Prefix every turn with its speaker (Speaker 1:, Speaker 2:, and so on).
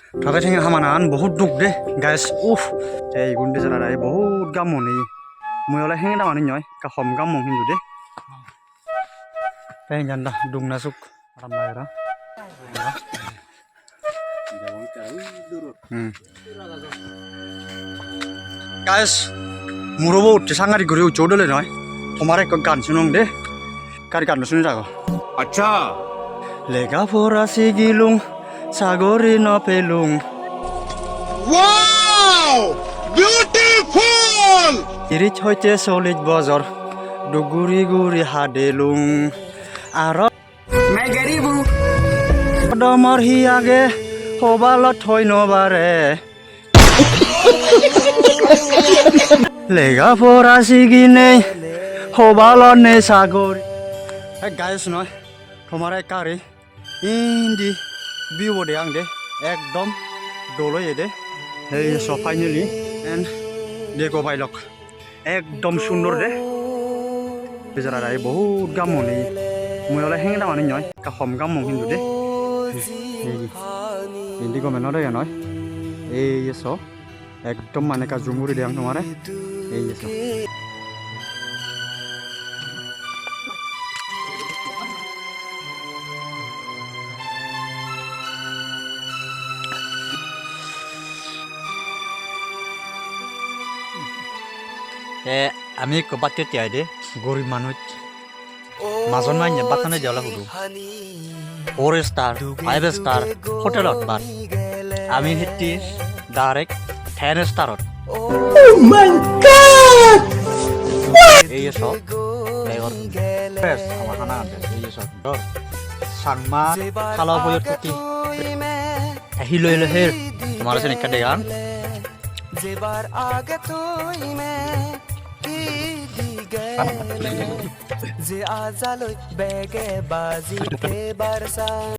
Speaker 1: Tapi tinggal hamanan बहुत दुख deh guys. Gundi jalan raya बहुत gamun nih. Mulai hengin dah mana nyoy, kahom gamun hindu deh. Pengen dah dung nasuk ramai dah. Guys, murobo tisangari guru jodoh le nyoy. Tomare ko gan sunung deh. Kari gan sunung jago.
Speaker 2: अच्छा
Speaker 1: Lega pora sigilung, sagori no pelung.
Speaker 2: Wow beautiful
Speaker 1: Iri hoite solid bozor, duguri guri hadelung. Aro
Speaker 2: मैं गरीब हूँ
Speaker 1: domor hiage, hobalo toy no bare. Lega pora sigine, hobalo ne sagori. Hey guys no, tomare kari, indi view bode ang de, ekdom dolo ye de. Hey so finally and देखो भाई लोग एकदम सुंदर दे बेचारा राय बहुत गामो नहीं मुझे हेंग ना माने न्योय का हम गामो हिंदू दे हिंदी को मैंने ना न्योय ये सो एकदम माने का जुमुरी दे हम तुम्हारे ये सो আমি কবাতে তিয়াই দে গরিব মানুষ মাজন মাইনে বাতানে যাওলা হুদু 4 স্টার 5 স্টার হোটেলত বাট আমি হেতি ডাইরেক্ট 10 স্টারত ও মাই গড এই সব লেগর প্রেস আমার খানা এই সব সাংমা খালা বয়ত কি আহিলৈ লৈ হে তোমার সে নিকা দেগান जेबार आगे तुई में की दी गए जे आजालोय बेगे बाजी के बारसा